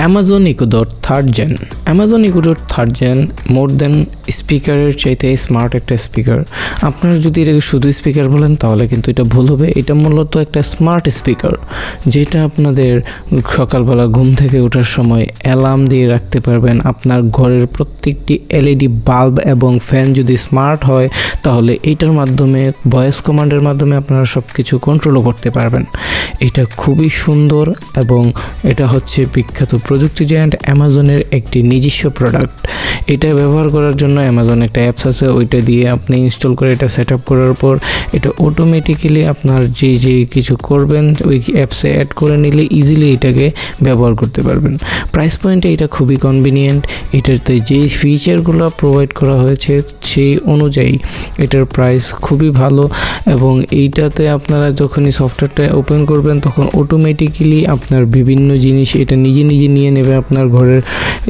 Amazon Echo Dot third gen. Amazon Echo Dot third gen more than স্পিকারের চাইতে smart একটা speaker. আপনারা যদি এটাকে শুধু স্পিকার বলেন তাহলে কিন্তু এটা ভুল হবে। এটা মূলত একটা স্মার্ট স্পিকার, যেটা আপনাদের সকালবেলা ঘুম থেকে ওঠার সময় অ্যালার্ম দিয়ে রাখতে পারবেন। আপনার ঘরের প্রত্যেকটি এলইডি বাল্ব এবং ফ্যান যদি স্মার্ট হয় তাহলে এইটার মাধ্যমে ভয়েস কমান্ডের মাধ্যমে আপনারা সব কিছু কন্ট্রোলও করতে পারবেন। এটা খুবই সুন্দর এবং এটা হচ্ছে বিখ্যাত প্রযুক্তি জায়ান্ট অ্যামাজনের একটি নিজস্ব প্রোডাক্ট। এটা ব্যবহার করার জন্য অ্যামাজন একটা অ্যাপস আছে, ওইটা দিয়ে আপনি ইনস্টল করে এটা সেট আপ করার পর এটা অটোমেটিক্যালি আপনার যে কিছু করবেন ওই অ্যাপসে অ্যাড করে নিলে ইজিলি এটাকে ব্যবহার করতে পারবেন। প্রাইস পয়েন্টে এটা খুবই কনভিনিয়েন্ট। এটাতে যে ফিচারগুলো প্রোভাইড করা হয়েছে সেই অনুযায়ী এটার প্রাইস খুবই ভালো এবং এইটাতে আপনারা যখনই সফটওয়্যারটা ওপেন করবেন তখন অটোমেটিক্যালি আপনার বিভিন্ন জিনিস এটা নিজে নিয়ে নেবে আপনার ঘরের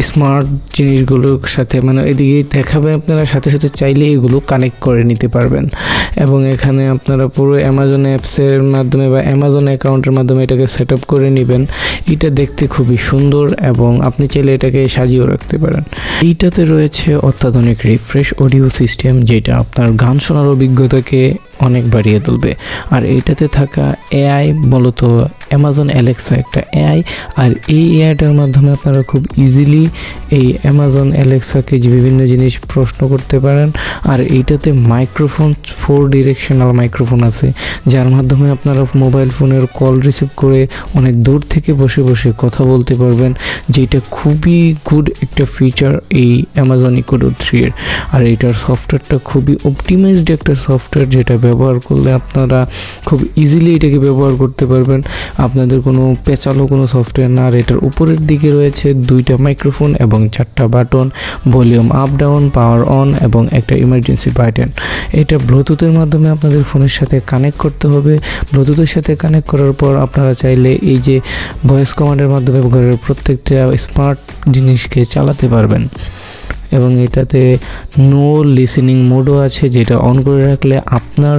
স্মার্ট জিনিসগুলোর সাথে, মানে এদিকে দেখাবে, আপনারা সাথে সাথে চাইলে এগুলো কানেক্ট করে নিতে পারবেন। এবং এখানে আপনারা পুরো অ্যামাজন অ্যাপসের মাধ্যমে বা অ্যামাজন অ্যাকাউন্টের মাধ্যমে এটাকে সেট আপ করে নেবেন। এটা দেখতে খুবই সুন্দর এবং আপনি চাইলে এটাকে সাজিয়েও রাখতে পারেন। এইটাতে রয়েছে অত্যাধুনিক রিফ্রেশ অডিও সিস্টেম, যেটা আপনার গান শোনার অভিজ্ঞতাকে অনেক বাড়িয়ে তুলবে। আর এইটাতে থাকা এআই মূলত অ্যামাজন অ্যালেক্সা একটা এআই, আর এই এআইটার মাধ্যমে আপনারা খুব ইজিলি এই অ্যামাজন অ্যালেক্সাকে যে বিভিন্ন জিনিস প্রশ্ন করতে পারেন। আর এইটাতে মাইক্রোফোন 4 ডিরেকশনাল মাইক্রোফোন আছে, যার মাধ্যমে আপনারা মোবাইল ফোনের কল রিসিভ করে অনেক দূর থেকে বসে বসে কথা বলতে পারবেন, যেটা খুবই গুড একটা ফিচার এই অ্যামাজন ইকো ডট 3 এর। আর এইটার সফটওয়্যারটা খুবই অপটিমাইজড একটা সফটওয়্যার, যেটা ব্যবহার করলে আপনারা খুব ইজিলি এটাকে ব্যবহার করতে পারবেন। আপনাদের কোনো পেঁচালো কোনো সফটওয়্যার না। আর এটার উপরের দিকে রয়েছে 2টা মাইক্রোফোন এবং 4টা button, volume up down, power on এবং একটা ইমার্জেন্সি বাটন। এটা ব্লুটুথের মাধ্যমে আপনাদের ফোনের সাথে কানেক্ট করতে হবে। ব্লুটুথের সাথে কানেক্ট করার পর আপনারা চাইলে এই যে ভয়েস কমান্ডের মাধ্যমে ঘরের প্রত্যেকটা স্মার্ট জিনিসকে চালাতে পারবেন। এবং এটাতে নো লিসেনিং মোডও আছে, যেটা অন করে রাখলে আপনার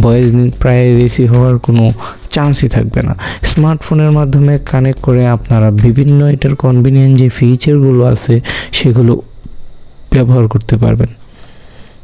ভয়েস প্রাইভেসি হওয়ার কোনো চান্সই থাকবে না। স্মার্টফোনের মাধ্যমে কানেক্ট করে আপনারা বিভিন্ন এটার কনভিনিয়েন্ট যে ফিচারগুলো আছে সেগুলো ব্যবহার করতে পারবেন।